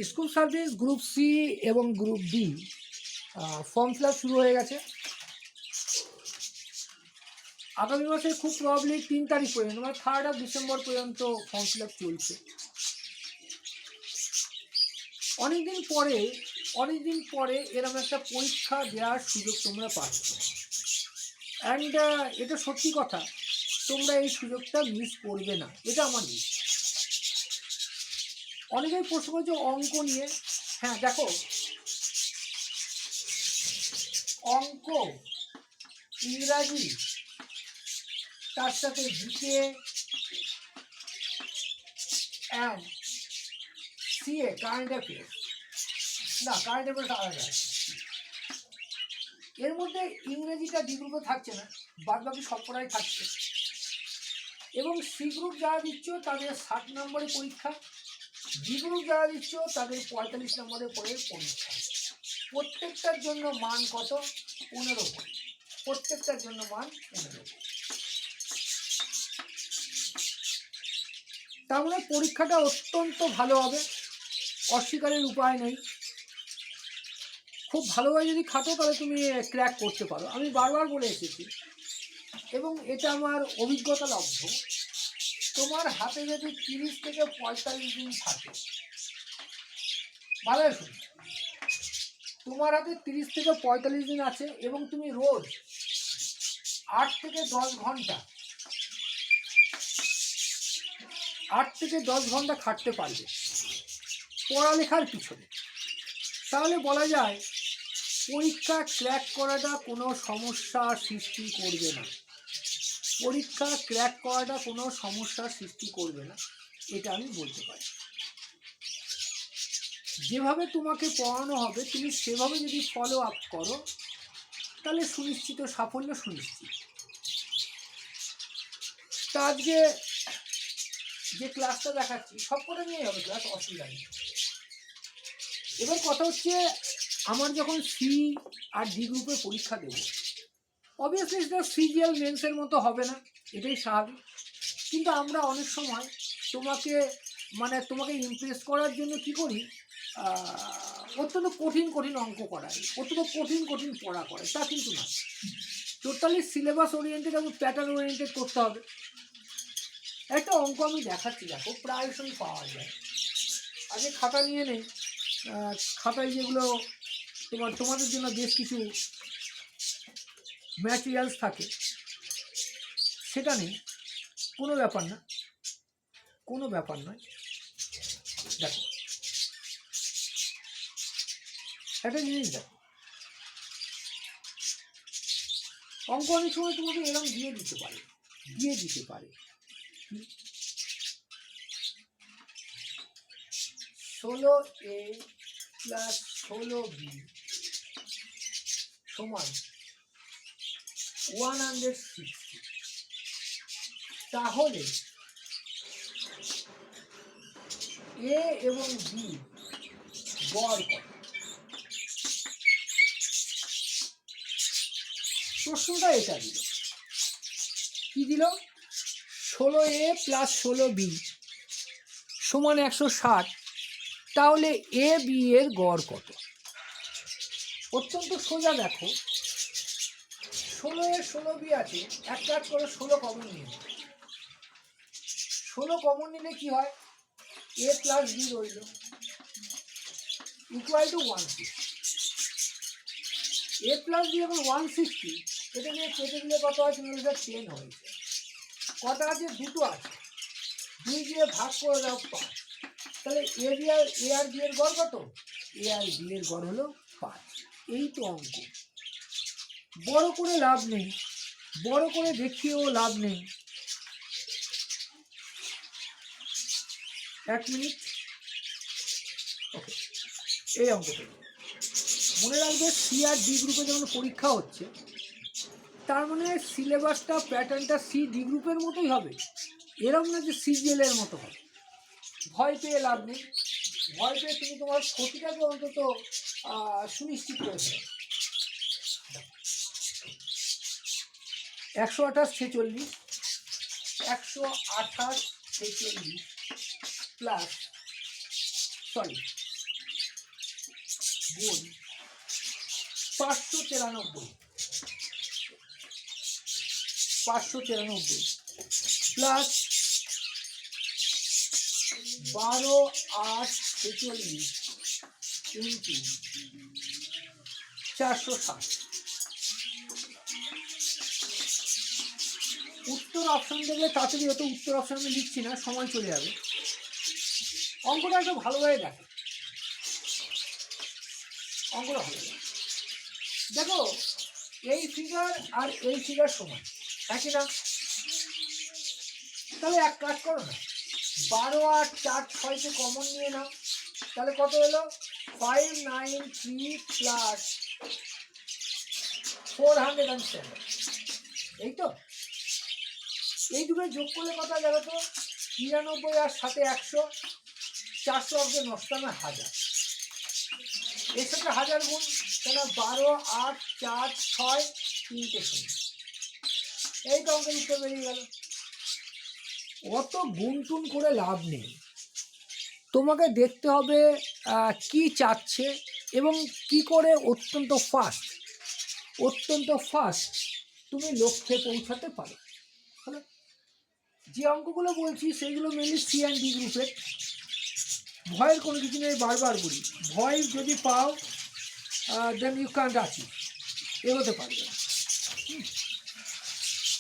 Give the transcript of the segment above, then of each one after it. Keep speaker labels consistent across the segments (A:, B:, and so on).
A: School service group C এবং group D form fill up শুরু হয়ে গেছে। আগামী মাসে খুব প্রবাবলি 3 তারিখ পর্যন্ত, মানে 3rd ডিসেম্বর পর্যন্ত ফর্ম ফিল আপ চলছে। অনেকদিন পরে এরকম একটা পরীক্ষা দেওয়ার সুযোগ তোমরা পাচ্ছ, অ্যান্ড এটা সত্যি কথা, তোমরা এই সুযোগটা মিস করবে না, এটা আমার মিস। অনেকেই প্রশ্ন করছে অঙ্ক নিয়ে। হ্যাঁ দেখো, অঙ্ক, ইংরাজি, তার সাথে GK and CA, current affairs, না কারেন্ট অ্যাফেয়ার্স আলাদা। এর মধ্যে ইংরেজিটা ডি গ্রুপে থাকছে না, বাদ বাকি সব পড়াই থাকছে। এবং সি গ্রুপ যারা দিচ্ছ তাদের 60 নম্বরের পরীক্ষা, ডি গ্রুপ যারা দিচ্ছ তাদের 45 নম্বরের পরের পরীক্ষা। প্রত্যেকটার জন্য মান কত? 15 করে। প্রত্যেকটার জন্য মান 15। তার মানে পরীক্ষাটা অত্যন্ত ভালো হবে, অস্বীকারের উপায় নেই। খুব ভালোভাবে যদি খাটো তাহলে তুমি ক্র্যাক করতে পারো, আমি বারবার বলে এসেছি এবং এটা আমার অভিজ্ঞতা লব্ধ। তোমার হাতে যদি 30 থেকে 45 দিন থাকে, ভালো শুনো, তোমার হাতে 30 থেকে 45 দিন আছে এবং তুমি রোজ 8 থেকে 10 ঘন্টা খাটতে পারবে পড়ালেখার পিছনে, তাহলে বলা যায় পরীক্ষা ক্র্যাক করাটা কোনো সমস্যা সৃষ্টি করবে না। পরীক্ষা ক্র্যাক করাটা কোনো সমস্যা সৃষ্টি করবে না, এটা আমি বলতে পারি। যেভাবে তোমাকে পড়ানো হবে তুমি সেভাবে যদি ফলো আপ করো তাহলে সুনিশ্চিত সাফল্য সুনিশ্চিত। তা আজকে যে ক্লাসটা দেখাচ্ছি সবকটা নিয়েই হবে ক্লাস, অসুবিধা নেই। এবার কথা হচ্ছে, আমার যখন সি আর ডি গ্রুপে পরীক্ষা দেব, অবভিয়াসলি সেটা সিজিএল মেন্সের মতো হবে না, এটাই স্বাভাবিক। কিন্তু আমরা অনেক সময় তোমাকে ইমপ্রেস করার জন্য কি করি, অত্যন্ত কঠিন অঙ্ক করাই, অত্যন্ত কঠিন পড়া করে, তা কিন্তু না। টোটালি সিলেবাস ওরিয়েন্টেড এবং প্যাটার্ন ওরিয়েন্টেড করতে হবে। একটা অঙ্ক আমি দেখাচ্ছি, দেখো প্রায়শই পাওয়া যায়। আগে খাতা নিয়ে নেই, খাতায় যেগুলো তোমাদের জন্য বেশ কিছু ম্যাটেরিয়ালস থাকে, সেটা নেই, কোনো ব্যাপার নয়। দেখো একটা জিনিস দেখো, অঙ্ক অনেক সময় তোমাকে এরকম দিয়ে দিতে পারে 16A + 16B সমান 160। তাহলে এ এবং বি গড় কত? প্রশ্নটা এটা দিল, কি দিল? 16A + 16B সমান 160। তাহলে এ বি এর গড় কত? অত্যন্ত সোজা। দেখো 16A 16B আছে, এক কাজ করে 16 কমন নিয়ে নেবে। 16 কমন নিলে কি হয়? a + b রইল ইকুয়াল টু 160। a + b এখন 160, এটা নিয়ে কেটে দিলে কত হয়? 10 হয়েছে। কটা আছে? দুটো আছে, 2 দিয়ে ভাগ করে দাও 5। তাহলে এ আর বি এর গড় কত? এ আর বি এর গড় হলো 5। এই তো অঙ্ক। বড় করে লাভ নেই, বড় করে দেখিয়েও লাভ নেই। 1 মিনিট। ওকে, এই অঙ্কটা মনে রাখবে, সি আর ডি গ্রুপে যখন পরীক্ষা হচ্ছে তার মানে সিলেবাসটা প্যাটার্নটা সি ডি গ্রুপের মতোই হবে, এরকম না যে সিজিএল এর মতো হবে। ভয় পেয়ে লাভ নেই, ভয় পেয়ে তুমি তোমার ক্ষতিটাকে অন্তত সুনিশ্চিত করে দেবে। 128 46 128 46 প্লাস গুণ 593 প্লাস 12 8 46 ইন্টু 460। উত্তর অপশন দেখলে তাড়াতাড়ি হতো, উত্তর অপশন আমি লিখছি না, সময় চলে যাবে। অঙ্কটা একটু ভালোভাবে দেখো, অঙ্কটা ভালো দেখো। এই ফিগার আর এই ফিগার সমান, একই না? তাহলে এক কাজ করো না, 12 আর 4 6কে কমন নিয়ে নাও, তাহলে কত হলো? 593 প্লাস 407। এই তো, এই দুটো যোগ করলে কত যাবে? তো 99 আর সাথে 100, 400 অব্দে নষ্ট, না 1000, এর সাথে 1000 গুণ, কেন 12 8 4 6 3 0। এই তো অঙ্কের উত্তর বেরিয়ে গেল। অত গুনটুন করে লাভ নেই, তোমাকে দেখতে হবে কি চাচ্ছে এবং কি করে অত্যন্ত ফাস্ট তুমি লক্ষ্যে পৌঁছাতে পারো। যে অঙ্কগুলো বলছি সেগুলো মেনলি সি অ্যান্ড ডি গ্রুপের। ভয়ের কোনো কিছু নেই, বারবার বলি, ভয় যদি পাও দেন ইউ ক্যান্ট অ্যাচিভ, এগোতে পারবে।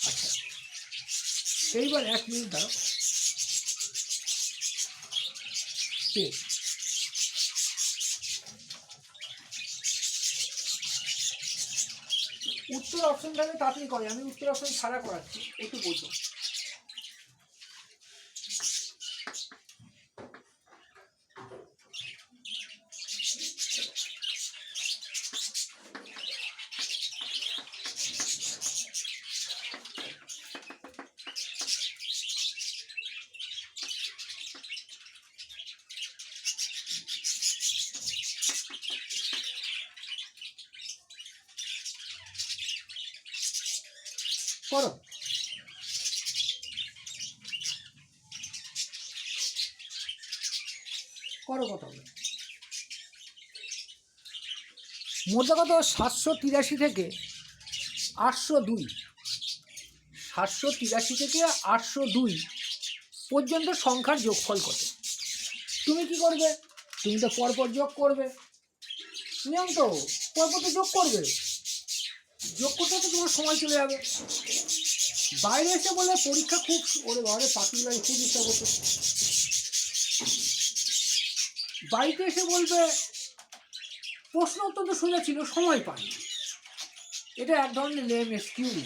A: আচ্ছা, এইবার 1 মিনিট দাঁড়াও। উত্তর অপশন থাকলে তাড়াতাড়ি করে, আমি উত্তর অপশন ছাড়া করাচ্ছি, একটু বলছো। করো, কত হবে? মোদ্দা কত? 783 থেকে 802, 783 থেকে 802 পর্যন্ত সংখ্যার যোগফল কত? তুমি কি করবে? তুমি তো পরপর যোগ করবে, নিয়ম তো পরপর তো যোগ করবে, যোগ করতে তো তোমার সময় চলে যাবে। বাইরে এসে বলে পরীক্ষা খুব, ওরে ঘরে পাখির বাড়ি খুব ইচ্ছা করছে, বাড়িতে এসে বলবে প্রশ্ন অত্যন্ত সোজা ছিল, সময় পাই। এটা এক ধরনের লেম এক্সকিউজ,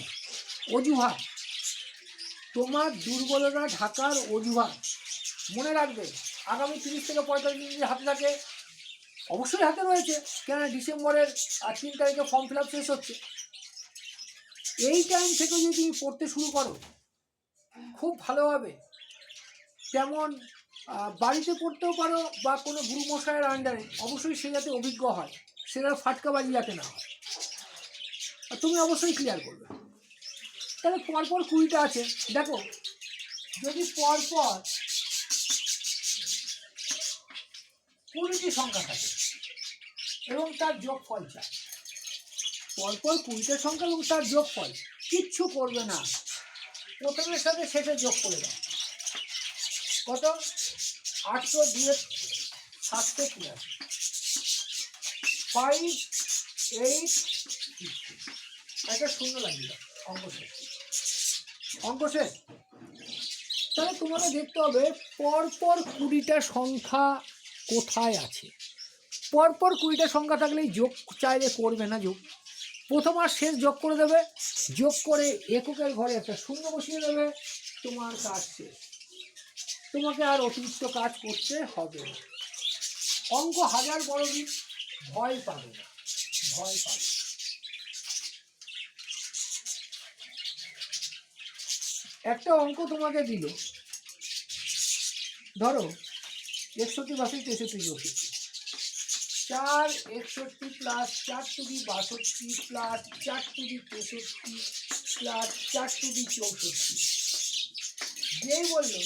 A: অজুহাত, তোমার দুর্বলতা ঢাকার অজুহাত। মনে রাখবে, আগামী 30 থেকে 45 দিন হাতে থাকে, অবশ্যই হাতে রয়েছে, কেননা ডিসেম্বরের 3 তারিখে ফর্ম ফিল আপ শেষ হচ্ছে। এই টাইম থেকে যদি তুমি পড়তে শুরু করো খুব ভালোভাবে, তেমন বাড়িতে পড়তেও পারো বা কোনো গুরুমশাইয়ের আন্ডারে, অবশ্যই সে যাতে অভিজ্ঞ হয়, সেটা ফাটকাবাজি যাতে না হয়, আর তুমি অবশ্যই ক্লিয়ার করবে। তাহলে পরপর 20টা আছে, দেখো যদি পরপর 20টি সংখ্যা থাকে এবং তার যোগফল চায়, পরপর 20টা সংখ্যা এবং তার যোগফল, কিচ্ছু করবে না, প্রথমের সাথে শেষে যোগ করে দাও। কত? 802 783, 5 8 একটা শূন্য লাগিয়ে দাও, অঙ্ক শেষ। তাহলে তোমাকে দেখতে হবে পরপর 20টা সংখ্যা কোথায় আছে। পরপর 20টা সংখ্যা থাকলেই যোগ চাইলে করবে না যোগ, প্রথম আর শেষ যোগ করে দেবে, যোগ করে এককের ঘরে একটা শূন্য বসিয়ে দেবে, তোমার কাজ শেষ, তোমাকে আর অতিরিক্ত কাজ করতে হবে না। অঙ্ক 1000 বড় দিন, ভয় পাবে না, ভয় পাবে। একটা অঙ্ক তোমাকে দিল, ধরো 61 62 63 64, 4 61 plus 4 to the 62 plus 4 to the 63 plus 4 to the 64, যেই বললো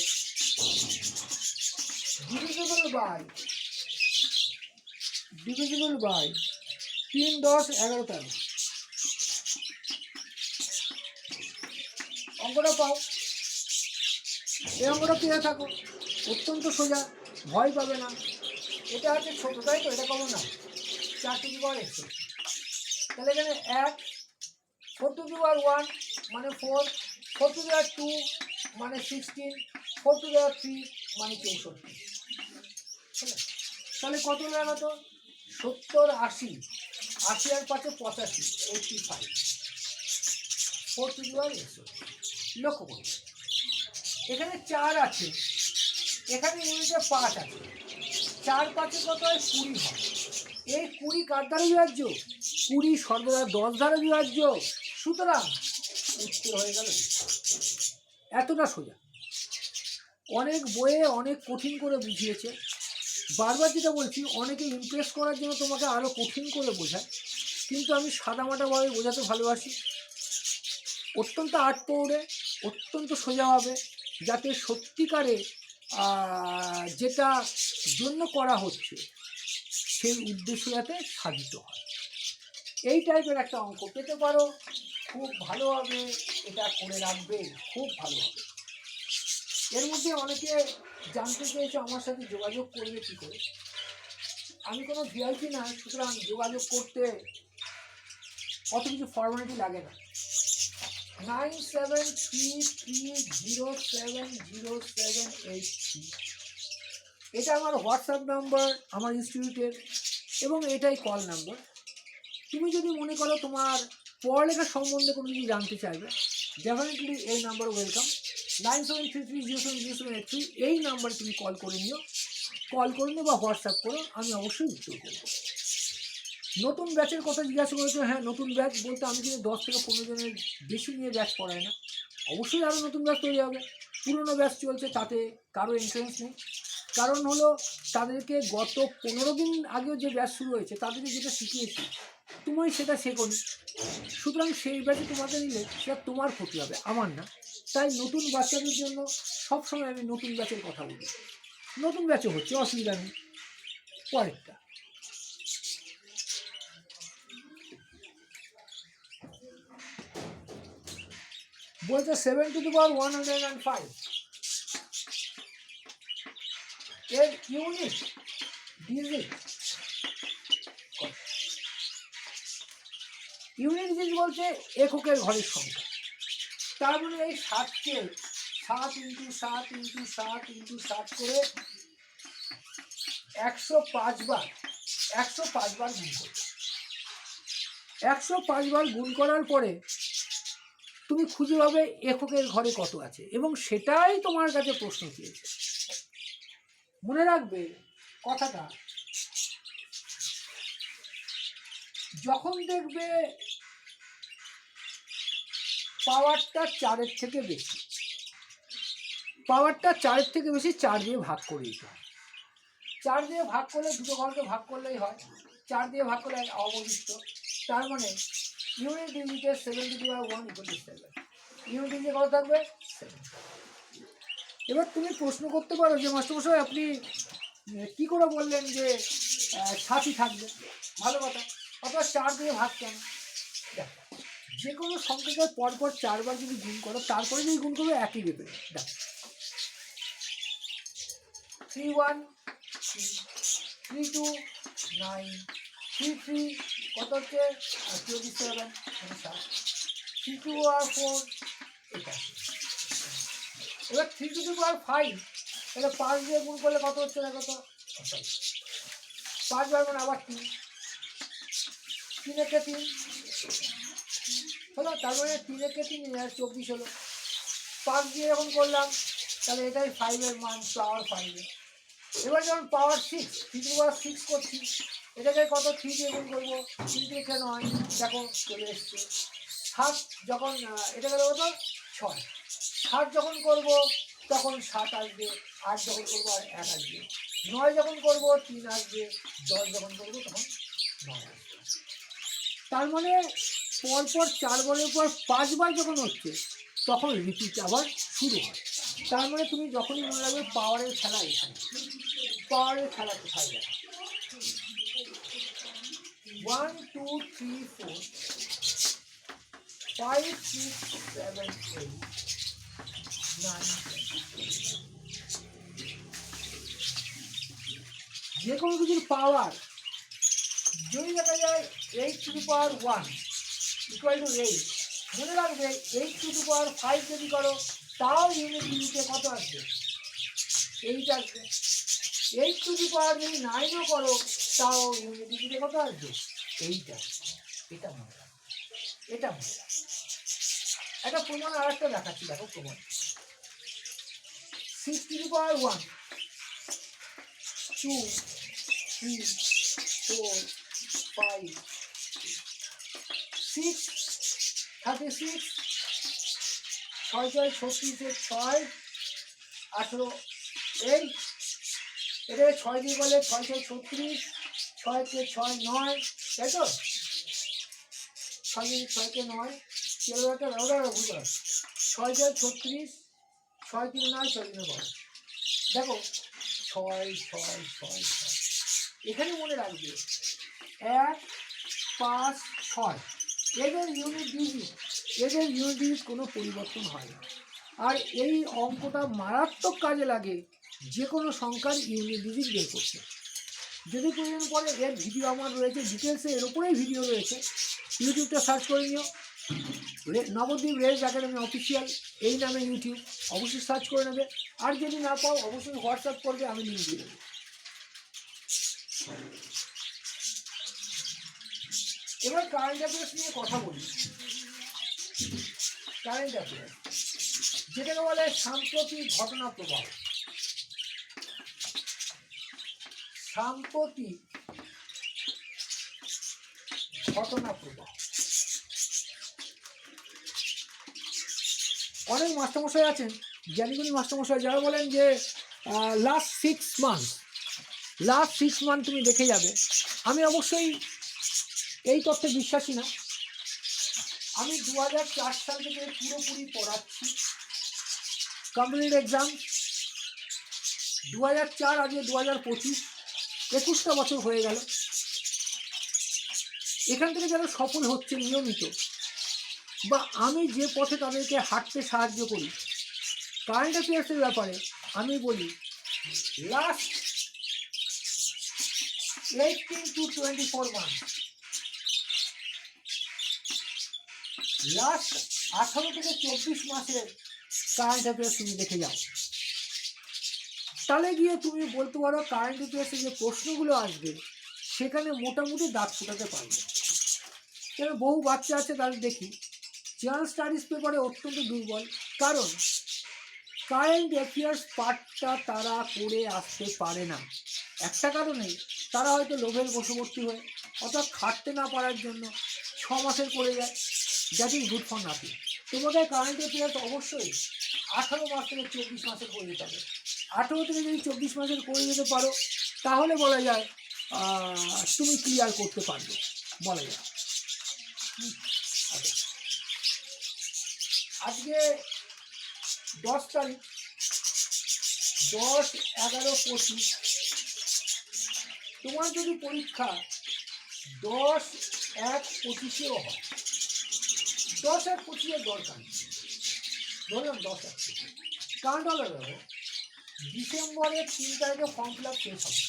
A: ডিভিজিবল বাই ডিভিজিবল বাই 3, 10, 11, 13। অঙ্কটা পাও, এই অঙ্কটা পেয়ে থাকো, অত্যন্ত সোজা, ভয় পাবে না। এটা হচ্ছে ছোট, তাই তো? এটা কমন না, 4 টু দি পাওয়ার x। তাহলে এখানে 1, 4 টু দি পাওয়ার 1 মানে 4, 4 টু দি পাওয়ার 2 মানে 16, 4 টু দি পাওয়ার 3 মানে 64। তাহলে কত লাগাতো? 70, 80, 80 আর 5 85, 85, 4 টু দি পাওয়ার x। লক্ষ্য করুন এখানে 4 আছে, এখানে ইউনিটে 5 আছে, 4 5 কত হয়? 20 হয়। এই 20 কার দ্বারা বিভাজ্য? 20 সর্বদা 10 দ্বারা বিভাজ্য। সুতরাং উত্তর হয়ে গেল। এতটা সোজা। অনেক বইয়ে অনেক কঠিন করে বুঝিয়েছে। বারবার যেটা বলছি, অনেকে ইমপ্রেস করার জন্য তোমাকে আরও কঠিন করে বোঝায়, কিন্তু আমি সাদামাটাভাবে বোঝাতে ভালোবাসি, অত্যন্ত আটপৌড়ে, অত্যন্ত সোজাভাবে, যাতে সত্যিকারে যেটা জন্য করা হচ্ছে সেই উদ্দেশ্য যাতে সাধিত হয়। এই টাইপের একটা অঙ্ক পেতে পারো, খুব ভালোভাবে এটা করে রাখবে, খুব ভালোভাবে। এর মধ্যে অনেকে জানতে চেয়েছে আমার সাথে যোগাযোগ করবে কী করে। আমি কোনো ভিআইপি না, সুতরাং যোগাযোগ করতে অত কিছু ফর্মালিটি লাগে না। 9733070783, এটা আমার হোয়াটসঅ্যাপ নাম্বার আমার ইনস্টিটিউটের, এবং এটাই কল নাম্বার। তুমি যদি মনে করো তোমার পড়ালেখা সম্বন্ধে কোনো কিছু জানতে চাইবে, ডেফিনেটলি এই নাম্বার ওয়েলকাম। 9733070783, এই নাম্বারে তুমি কল করে নিও বা হোয়াটসঅ্যাপ করো, আমি অবশ্যই উত্তর করবো। নতুন ব্যাচের কথা জিজ্ঞাসা করেছো। হ্যাঁ, নতুন ব্যাচ বলতে আমি কিন্তু 10 থেকে 15 জনের বেশি নিয়ে ব্যাচ পড়াই না। অবশ্যই আরও নতুন ব্যাচ তৈরি হবে। পুরনো ব্যাচ চলছে, তাতে কারো ইন্টারেস্ট নেই। কারণ হলো তাদেরকে গত 15 দিন আগেও যে ব্যাচ শুরু হয়েছে তাদেরকে যেটা শিখিয়েছি তুমি সেটা শেখোনি, সুতরাং সেই ব্যাচে তোমাকে নিলে সেটা তোমার ক্ষতি হবে, আমার না। তাই নতুন বাচ্চাদের জন্য সবসময় আমি নতুন ব্যাচের কথা বলি। নতুন ব্যাচে হচ্ছে, অসুবিধা নেই। পরেরটা বলছে 7 টু দি পাওয়ার 105 এর ইউনিট ডিজিট। ইউনিট ডিজিট বলছে এককের ঘরের সংখ্যা। তার মানে এই 7কে 7 ইন্টু 7 ইন্টু 7 ইন্টু 7 করে 105 বার 105 বার গুণ করবে। 105 বার গুণ করার পরে তুমি খুঁজে পাবে এককের ঘরে কত আছে, এবং সেটাই তোমার কাছে প্রশ্ন চেয়েছে। মনে রাখবে কথাটা, যখন দেখবে পাওয়ারটা 4-এর থেকে বেশি, পাওয়ারটা 4-এর থেকে বেশি 4 দিয়ে ভাগ করে দিতে হয়। 4 দিয়ে ভাগ করলে, দুটো ঘরকে ভাগ করলেই হয়, 4 দিয়ে ভাগ করলে অবশিষ্ট। তার মানে ইউনিট ডিজিটের 7 টু দি পাওয়ার 1 = 7। ইউনিট ডিজিটে কত থাকবে? 7। এবার তুমি প্রশ্ন করতে পারো যে মাস্টারমশাই আপনি কী করে বললেন যে 7ই থাকবে? ভালো কথা, অথবা 4 দিয়ে ভাগ কেন? দেখো, যে কোনো সংখ্যাকে পরপর 4 বার যদি গুণ করো, তারপরে যদি গুণ করবে একই দেবে। দেখো 3 1 3 2 9 3 3 কত হচ্ছে? 27, 3 2 আর 4 এটা। এবার 3 টু দি পাওয়ার 5, তাহলে 5 দিয়ে গুণ করলে কত হচ্ছে? দেখো তো, 5 বার মানে আবার 3, 3 একে 3 হলো, তার মানে 3 একে 3 24 হলো। 5 দিয়ে যখন করলাম তাহলে এটাই 5-এর মান, পাওয়ার 5-এর। এবার যখন পাওয়ার 6, 3 টু পাওয়ার 6 করছি, এটাকে কত? 3 দিয়ে গুণ করবো, 3 দিয়ে 9, দেখো চলে এসছে। 7 যখন, এটা গেল কত? 6। 7 যখন করবো তখন 7 আসবে, 8 যখন করবো আর 1 আসবে, 9 যখন করবো 3 আসবে, 10 যখন করবো তখন 9 আসবে। তার মানে পরপর 4 বারের পর 5 বার যখন হচ্ছে তখন রিপিট আবার শুরু হয়। তার মানে তুমি যখনই মনে রাখবে পাওয়ারের খেলা এখানে, পাওয়ারের খেলা কোথায় যায়। 1 2 3 4 5 6 7 8 9 যে কোনো কিছুর পাওয়ার যদি দেখা যায় 8 to the power 1 equal to 8, মনে রাখবে 8 টু দি পাওয়ার 5 যদি করো তাও ইউনিট ডিজিটে কত আসবে? 8 আসবে। 8 টু দি পাওয়ার যদি 9ও করো তাও ইউনিট ডিজিটে কত আসবে? 8 আসবে। এটা মনে রাখবে, এটা মনে রাখবে। একটা প্রমাণ আর একটা দেখাচ্ছি, দেখো প্রমাণ। 6 টু দি পাওয়ার 1 2 3 4 5 6 36 6 6 36 6 18 8, এটা 6 দিয়ে বলে 6 6 36 6 কে 6 9, তাই তো 6 দিয়ে 6 কে 9 কেউ একটা ব্যবহার বুঝতে 6 6 36 6 3 9 6 3 12, দেখো 6 6 6 6, এখানে মনে রাখবে 1 5 6 এদের ইউনিট ডিজিট কোনো পরিবর্তন হয় না। আর এই অঙ্কটা মারাত্মক কাজে লাগে যে কোনো সংখ্যার ইউনিট ডিজিট বের করতে। যদি প্রয়োজন পড়ে এর ভিডিও আমার রয়েছে ডিটেলসে, এর উপরেই ভিডিও রয়েছে, ইউটিউবটা সার্চ করে নিও, নবদ্বীপ রেস একাডেমি অফিসিয়াল এই নামে ইউটিউব, অবশ্যই সার্চ করে নেবে। আর যদি না পাও অবশ্যই হোয়াটসঅ্যাপ করবে, আমি লিঙ্ক দিয়ে দেবো। এবার কারেন্ট অ্যাফেয়ার্স নিয়ে কথা বলি। কারেন্ট অ্যাফেয়ার্স যেটাকে বলে সাম্প্রতিক ঘটনা প্রবাহ। সাম্প্রতিক ঘটনা প্রবাহ। অনেক মাস্টারমশাই আছেন, জ্ঞানীগুণী মাস্টারমশাই, যারা বলেন যে লাস্ট 6 মান্থ তুমি দেখে যাবে। আমি অবশ্যই এই তথ্যে বিশ্বাসী না। আমি 2004 সাল থেকে পুরোপুরি পড়াচ্ছি, কমপ্লিট এক্সাম 2004, আজকে 2025, 21টা বছর হয়ে গেল। এখান থেকে যারা সফল হচ্ছে নিয়মিত, বা আমি যে পথে তাদেরকে হাঁটতে সাহায্য করি, কারেন্ট অ্যাফেয়ার্সের ব্যাপারে আমি বলি লাস্ট 18 to 24 মান্থ, লাস্ট 18 থেকে 24 মাসের কারেন্ট অ্যাফেয়ার্স তুমি দেখে যাও, তাহলে গিয়ে তুমি বলতে পারো কারেন্ট অ্যাফেয়ার্সে যে প্রশ্নগুলো আসবে সেখানে মোটামুটি দাগ ফোটাতে পারবে। কেন বহু বাচ্চা আছে তাদের দেখি জেনারেল স্টাডিজ পেপারে অত্যন্ত দুর্বল, কারণ কারেন্ট অ্যাফেয়ার্স পার্টটা তারা করে আসতে পারে না। একটা কারণেই, তারা হয়তো লোভের বশবর্তী হয়ে অর্থাৎ খাটতে না পারার জন্য 6 মাসের করে যায়, that is good for nothing. তোমাদের কারেন্ট অ্যাফেয়ার্স অবশ্যই 18 মাস থেকে 24 মাসের করে যেতে হবে। 18 থেকে যদি 24 মাসের করে যেতে পারো তাহলে বলা যায় তুমি ক্লিয়ার করতে পারবে, বলা যায়। আজকে 10 তারিখ, 10 11 25, তোমার যদি পরীক্ষা 10 1 25-এও হয়, 10 1 25-এর দরকার নেই, ধরলাম 10 1 25, কারণ হলো ডিসেম্বরের 3 তারিখে ফর্ম ফিল আপ শেষ হবে,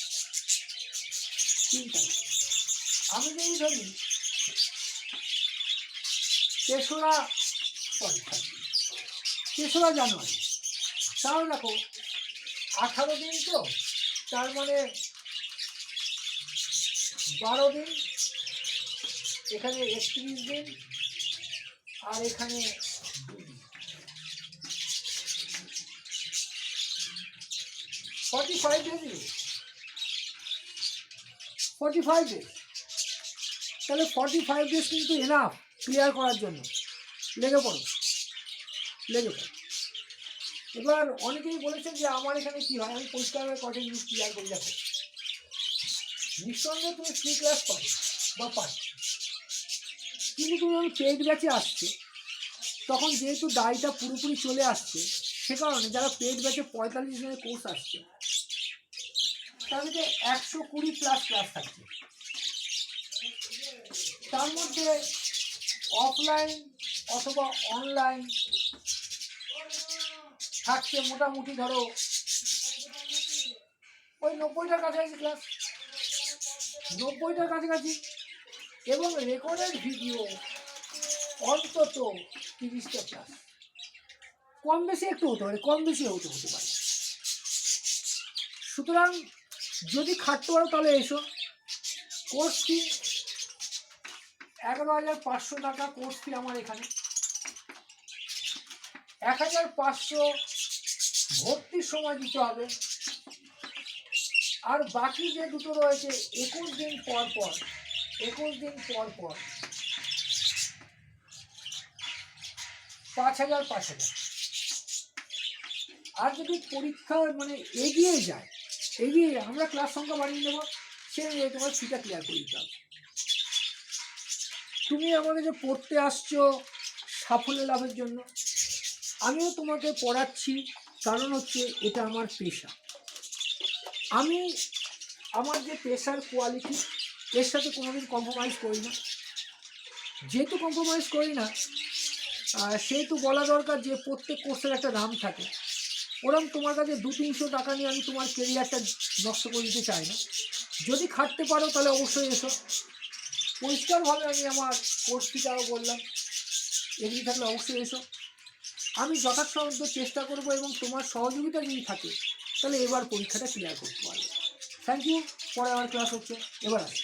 A: 3 তারিখ। আমি যদি ধরি 3রা জানুয়ারি, তাহলে দেখো 18 দিন, তো তার মানে 12 দিন, এখানে 31 দিন, আর এখানে 2 দিন, 45 ডেজ, 45 ডেজ। তাহলে 45 ডেজ কিন্তু এনাফ ক্লিয়ার করার জন্য। লেগে পড়ো। এবার অনেকেই বলেছেন যে আমার এখানে কি হয়, আমি পরিষ্কারভাবে কটা জিনিস ক্লিয়ার করে দেখো। নিঃসন্দেহে তুমি ফ্রি ক্লাস পাবে বা পাচ্ছ, কিন্তু তুমি যখন পেইড ব্যাচে আসছে তখন যেহেতু দায়টা পুরোপুরি চলে আসছে, সে কারণে যারা পেইড ব্যাচে 45 দিনের কোর্স আসছে তাদেরকে 120+ ক্লাস থাকছে। তার মধ্যে অফলাইন অথবা অনলাইন থাকছে মোটামুটি ধরো ওই 90টার কাছাকাছি ক্লাস, 90টার কাছাকাছি, এবং রেকর্ডেড ভিডিও অন্তত 30টা ক্লাস। কম বেশি একটু হতে পারে, কম বেশি হতে পারে। সুতরাং যদি খাটতে পারো তাহলে এসো। কোর্স ফি 11,500 টাকা কোর্স ফি আমার এখানে। 1,500 ভর্তির সময় দিতে হবে, আর বাকি যে দুটো রয়েছে 21 দিন পর পর 5,000। আর যদি পরীক্ষা মানে এগিয়ে যায় আমরা ক্লাস সংখ্যা বাড়িয়ে নেবো, সে তোমার ফিটা ক্লিয়ার করে দিতে হবে। তুমি আমাকে যে পড়তে আসছো সাফল্য লাভের জন্য, আমিও তোমাকে পড়াচ্ছি কারণ হচ্ছে এটা আমার পেশা। আমি আমার যে পেশার কোয়ালিটি এর সাথে কোনোদিন কম্প্রোমাইজ করি না। যেহেতু কম্প্রোমাইজ করি না সেহেতু বলা দরকার যে প্রত্যেক কোর্সের একটা দাম থাকে। ওরকম তোমার কাছে 200-300 টাকা নিয়ে আমি তোমার কেরিয়ারটা নষ্ট করে দিতে চাই না। যদি খাটতে পারো তাহলে অবশ্যই এসো। পরিষ্কারভাবে আমি আমার কোর্স ফিটাও বললাম, এগিয়ে থাকলে অবশ্যই এসো। আমি যথাসাধ্য চেষ্টা করব এবং তোমার সহযোগিতা যদি থাকে তাহলে এবার পরীক্ষাটা ক্লিয়ার করতে পারবে। Thank you. পরে আমার ক্লাস হচ্ছে, এবার আসি।